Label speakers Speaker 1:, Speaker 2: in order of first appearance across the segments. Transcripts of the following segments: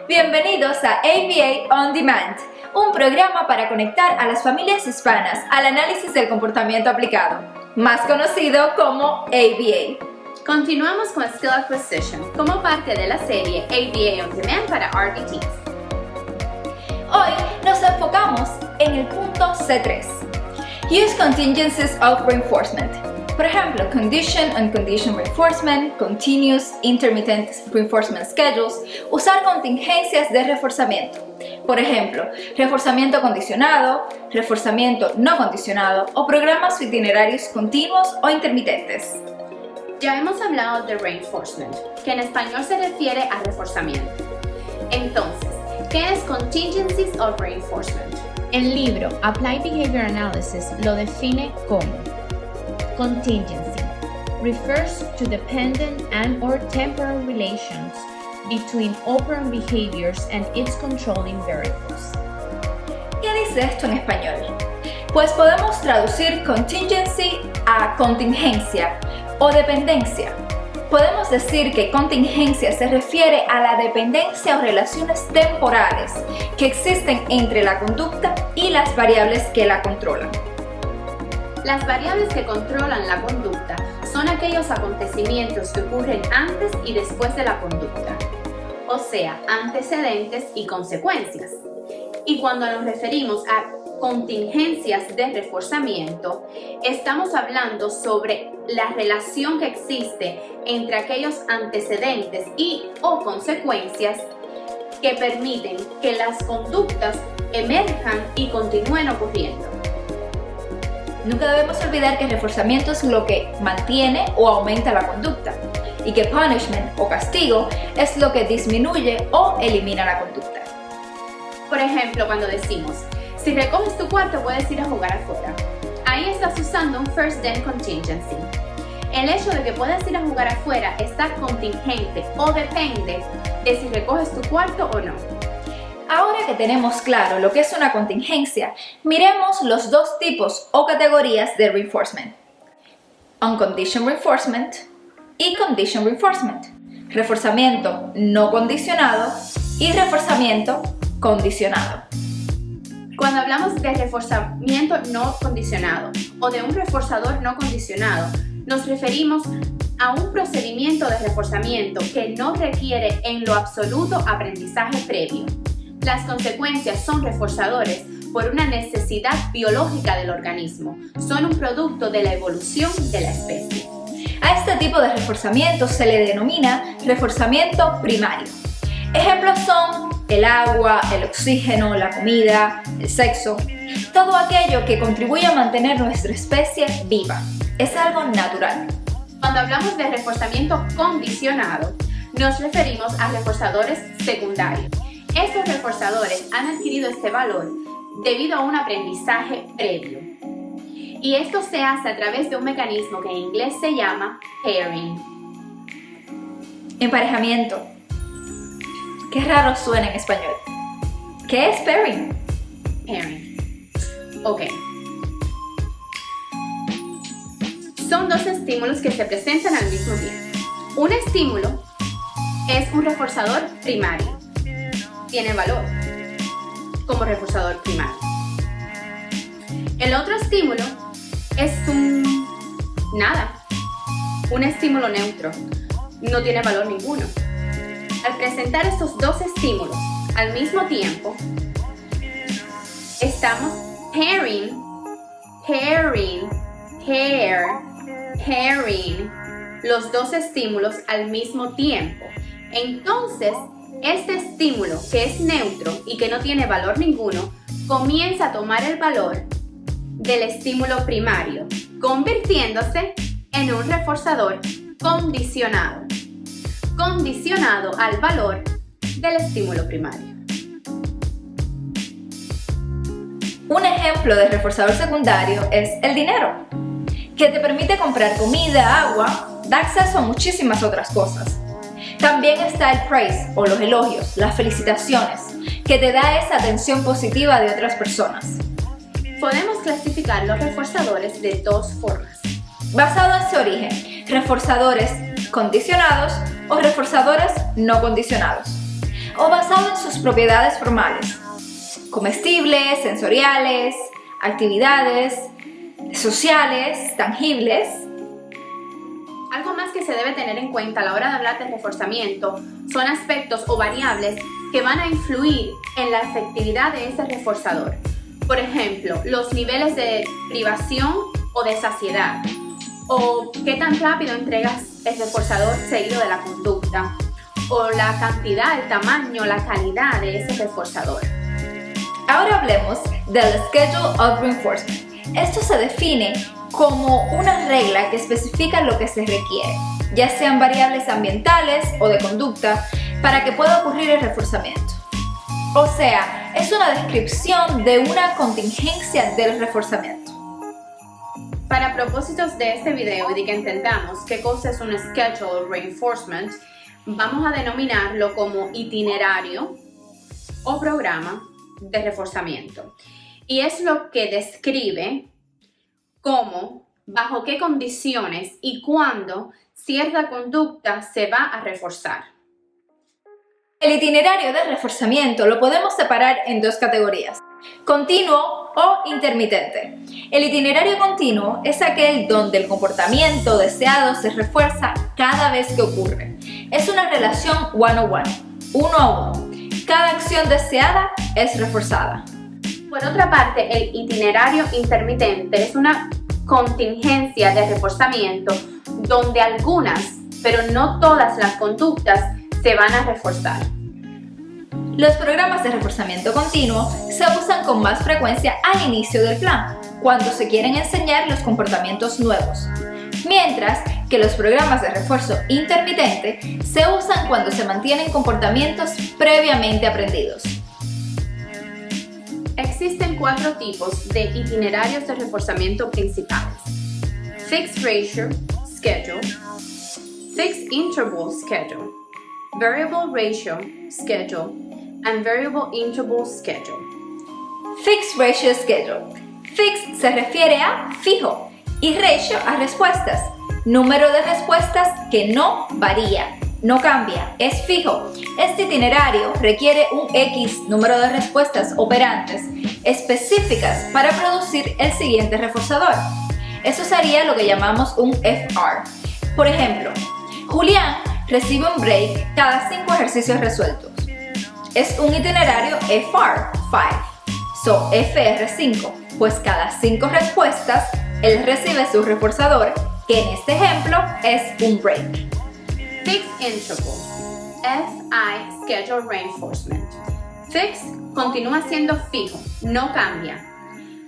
Speaker 1: Bienvenidos a ABA On Demand, un programa para conectar a las familias hispanas al análisis del comportamiento aplicado, más conocido como ABA.
Speaker 2: Continuamos con Skill Acquisition como parte de la serie ABA On Demand para RBTs.
Speaker 1: Hoy nos enfocamos en el punto C3, Use Contingencies of Reinforcement. Por ejemplo, Condition and Condition Reinforcement, Continuous, Intermittent Reinforcement Schedules, usar contingencias de reforzamiento. Por ejemplo, reforzamiento condicionado, reforzamiento no condicionado o programas o itinerarios continuos o intermitentes.
Speaker 2: Ya hemos hablado de reinforcement, que en español se refiere a reforzamiento. Entonces, ¿qué es Contingencies of Reinforcement?
Speaker 3: El libro Applied Behavior Analysis lo define como contingency refers to dependent and/or temporal relations between operant behaviors and its controlling variables.
Speaker 1: ¿Qué dice esto en español? Pues podemos traducir contingency a contingencia o dependencia. Podemos decir que contingencia se refiere a la dependencia o relaciones temporales que existen entre la conducta y las variables que la controlan.
Speaker 2: Las variables que controlan la conducta son aquellos acontecimientos que ocurren antes y después de la conducta, o sea, antecedentes y consecuencias. Y cuando nos referimos a contingencias de reforzamiento, estamos hablando sobre la relación que existe entre aquellos antecedentes y o consecuencias que permiten que las conductas emerjan y continúen ocurriendo.
Speaker 1: Nunca debemos olvidar que reforzamiento es lo que mantiene o aumenta la conducta y que punishment o castigo es lo que disminuye o elimina la conducta.
Speaker 2: Por ejemplo, cuando decimos, si recoges tu cuarto puedes ir a jugar afuera. Ahí estás usando un first then contingency. El hecho de que puedas ir a jugar afuera está contingente o depende de si recoges tu cuarto o no.
Speaker 1: Ahora que tenemos claro lo que es una contingencia, miremos los dos tipos o categorías de reinforcement: unconditioned reinforcement y conditioned reinforcement, reforzamiento no condicionado y reforzamiento condicionado.
Speaker 2: Cuando hablamos de reforzamiento no condicionado o de un reforzador no condicionado, nos referimos a un procedimiento de reforzamiento que no requiere en lo absoluto aprendizaje previo. Las consecuencias son reforzadores por una necesidad biológica del organismo. Son un producto de la evolución de la especie.
Speaker 1: A este tipo de reforzamiento se le denomina reforzamiento primario. Ejemplos son el agua, el oxígeno, la comida, el sexo, todo aquello que contribuye a mantener nuestra especie viva. Es algo natural.
Speaker 2: Cuando hablamos de reforzamiento condicionado, nos referimos a reforzadores secundarios. Estos reforzadores han adquirido este valor debido a un aprendizaje previo. Y esto se hace a través de un mecanismo que en inglés se llama pairing.
Speaker 1: Emparejamiento. Qué raro suena en español. ¿Qué es pairing?
Speaker 2: Pairing. Ok. Son dos estímulos que se presentan al mismo tiempo. Un estímulo es un reforzador primario. Tiene valor como reforzador primario. El otro estímulo es un estímulo neutro. No tiene valor ninguno. Al presentar estos dos estímulos al mismo tiempo, estamos pairing los dos estímulos al mismo tiempo. Entonces, este estímulo que es neutro y que no tiene valor ninguno comienza a tomar el valor del estímulo primario, convirtiéndose en un reforzador condicionado al valor del estímulo primario.
Speaker 1: Un ejemplo de reforzador secundario es el dinero, que te permite comprar comida, agua, da acceso a muchísimas otras cosas. También está el praise o los elogios, las felicitaciones, que te da esa atención positiva de otras personas.
Speaker 2: Podemos clasificar los reforzadores de dos formas.
Speaker 1: Basado en su origen, reforzadores condicionados o reforzadores no condicionados. o basado en sus propiedades formales, comestibles, sensoriales, actividades, sociales, tangibles.
Speaker 2: Algo más que se debe tener en cuenta a la hora de hablar de reforzamiento son aspectos o variables que van a influir en la efectividad de ese reforzador. Por ejemplo, los niveles de privación o de saciedad, o qué tan rápido entregas el reforzador seguido de la conducta, o la cantidad, el tamaño, la calidad de ese reforzador.
Speaker 1: Ahora hablemos del Schedule of Reinforcement. Esto se define como una regla que especifica lo que se requiere, ya sean variables ambientales o de conducta, para que pueda ocurrir el reforzamiento. O sea, es una descripción de una contingencia del reforzamiento.
Speaker 2: Para propósitos de este video y de que entendamos qué cosa es un Schedule Reinforcement, vamos a denominarlo como itinerario o programa de reforzamiento. Y es lo que describe cómo, bajo qué condiciones y cuándo cierta conducta se va a reforzar.
Speaker 1: El itinerario de reforzamiento lo podemos separar en dos categorías: continuo o intermitente. El itinerario continuo es aquel donde el comportamiento deseado se refuerza cada vez que ocurre. Es una relación one-on-one, uno a uno. Cada acción deseada es reforzada.
Speaker 2: Por otra parte, el itinerario intermitente es una contingencia de reforzamiento donde algunas, pero no todas las conductas se van a reforzar.
Speaker 1: Los programas de reforzamiento continuo se usan con más frecuencia al inicio del plan, cuando se quieren enseñar los comportamientos nuevos, mientras que los programas de refuerzo intermitente se usan cuando se mantienen comportamientos previamente aprendidos.
Speaker 2: Existen 4 tipos de itinerarios de reforzamiento principales: Fixed Ratio Schedule, Fixed Interval Schedule, Variable Ratio Schedule, and Variable Interval Schedule.
Speaker 1: Fixed Ratio Schedule. Fixed se refiere a fijo y ratio a respuestas. Número de respuestas que no varía, no cambia, es fijo. Este itinerario requiere un X número de respuestas operantes específicas para producir el siguiente reforzador. Eso sería lo que llamamos un FR. Por ejemplo, Julián recibe un break cada 5 ejercicios resueltos. Es un itinerario FR 5, FR5, pues cada 5 respuestas él recibe su reforzador, que en este ejemplo es un break.
Speaker 2: Fixed Interval, FI Schedule Reinforcement. Fixed continúa siendo fijo, no cambia.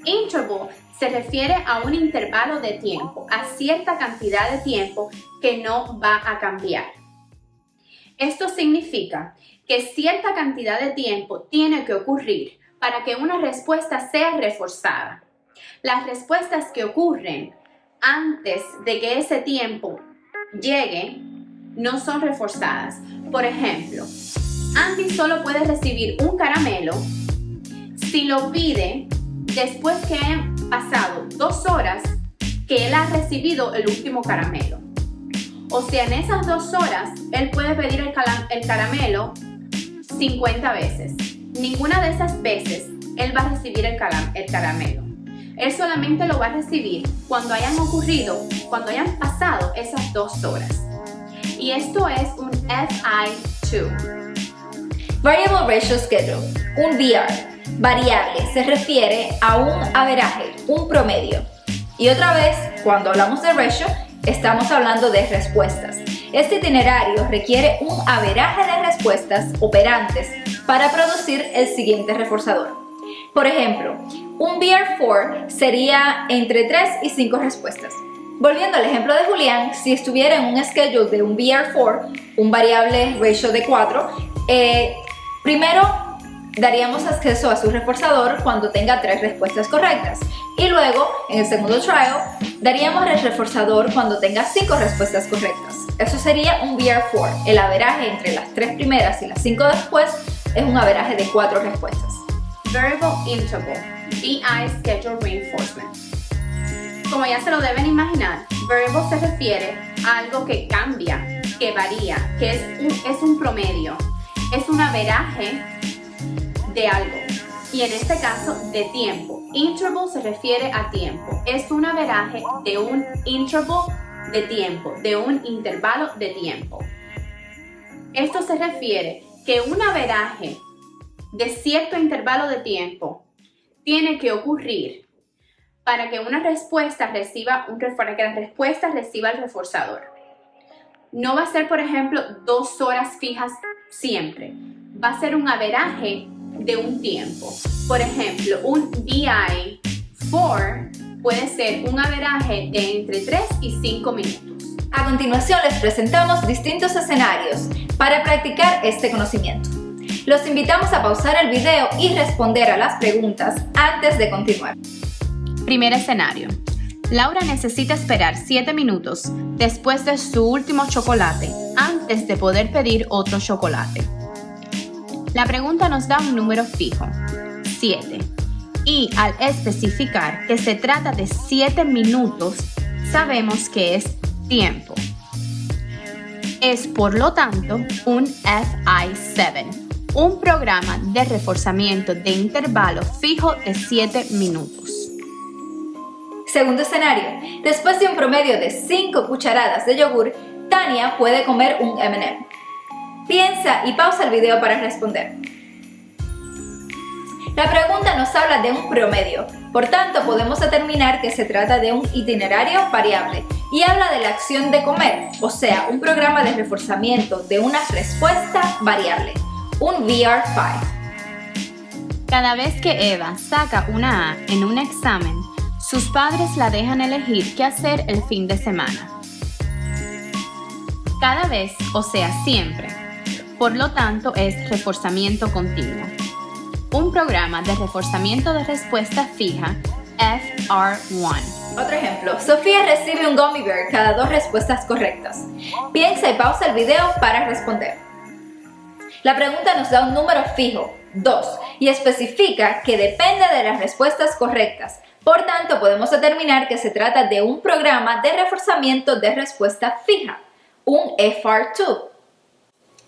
Speaker 2: Interval se refiere a un intervalo de tiempo, a cierta cantidad de tiempo que no va a cambiar. Esto significa que cierta cantidad de tiempo tiene que ocurrir para que una respuesta sea reforzada. Las respuestas que ocurren antes de que ese tiempo llegue no son reforzadas. Por ejemplo, Andy solo puede recibir un caramelo si lo pide después que hayan pasado 2 horas que él ha recibido el último caramelo. O sea, en esas 2 horas, él puede pedir el caramelo 50 veces. Ninguna de esas veces, él va a recibir el caramelo. Él solamente lo va a recibir cuando hayan pasado esas 2 horas. Y esto es un FI2.
Speaker 1: Variable Ratio Schedule, un VR, variable, se refiere a un averaje, un promedio. Y otra vez, cuando hablamos de ratio, estamos hablando de respuestas. Este itinerario requiere un averaje de respuestas operantes para producir el siguiente reforzador. Por ejemplo, un VR4 sería entre 3 y 5 respuestas. Volviendo al ejemplo de Julián, si estuviera en un schedule de un VR4, un variable ratio de 4, primero daríamos acceso a su reforzador cuando tenga 3 respuestas correctas. Y luego, en el segundo trial, daríamos el reforzador cuando tenga 5 respuestas correctas. Eso sería un VR4. El averaje entre las 3 primeras y las 5 después es un averaje de 4 respuestas.
Speaker 2: Variable Interval, VI Schedule Reinforcement. Como ya se lo deben imaginar, variable se refiere a algo que cambia, que varía, que es un promedio. es un averaje de algo. Y en este caso, de tiempo. Interval se refiere a tiempo. Es un averaje de un interval de tiempo, de un intervalo de tiempo. Esto se refiere que un averaje de cierto intervalo de tiempo tiene que ocurrir para que la respuesta reciba el reforzador. No va a ser, por ejemplo, 2 horas fijas siempre. Va a ser un averaje de un tiempo. Por ejemplo, un BI4 puede ser un averaje de entre 3 y 5 minutos.
Speaker 1: A continuación les presentamos distintos escenarios para practicar este conocimiento. Los invitamos a pausar el video y responder a las preguntas antes de continuar.
Speaker 2: Primer escenario. Laura necesita esperar 7 minutos después de su último chocolate antes de poder pedir otro chocolate. La pregunta nos da un número fijo, 7, y al especificar que se trata de 7 minutos, sabemos que es tiempo. Es por lo tanto un FI7, un programa de reforzamiento de intervalo fijo de 7 minutos.
Speaker 1: Segundo escenario. Después de un promedio de 5 cucharadas de yogur, Tania puede comer un M&M. Piensa y pausa el video para responder. La pregunta nos habla de un promedio, por tanto podemos determinar que se trata de un itinerario variable y habla de la acción de comer, o sea, un programa de reforzamiento de una respuesta variable, un VR5.
Speaker 2: Cada vez que Eva saca una A en un examen, sus padres la dejan elegir qué hacer el fin de semana. Cada vez, o sea, siempre. Por lo tanto, es reforzamiento continuo. Un programa de reforzamiento de respuesta fija, FR1.
Speaker 1: Otro ejemplo, Sofía recibe un gummy bear cada 2 respuestas correctas. Piensa y pausa el video para responder. La pregunta nos da un número fijo, 2, y especifica que depende de las respuestas correctas. Por tanto, podemos determinar que se trata de un programa de reforzamiento de respuesta fija, un FR2.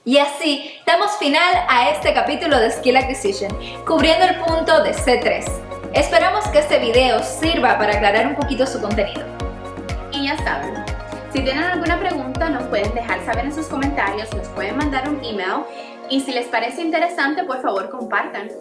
Speaker 1: Y así damos final a este capítulo de Skill Acquisition, cubriendo el punto de C3. Esperamos que este video sirva para aclarar un poquito su contenido.
Speaker 2: Y ya saben, si tienen alguna pregunta nos pueden dejar saber en sus comentarios, nos pueden mandar un email y si les parece interesante, por favor compartan.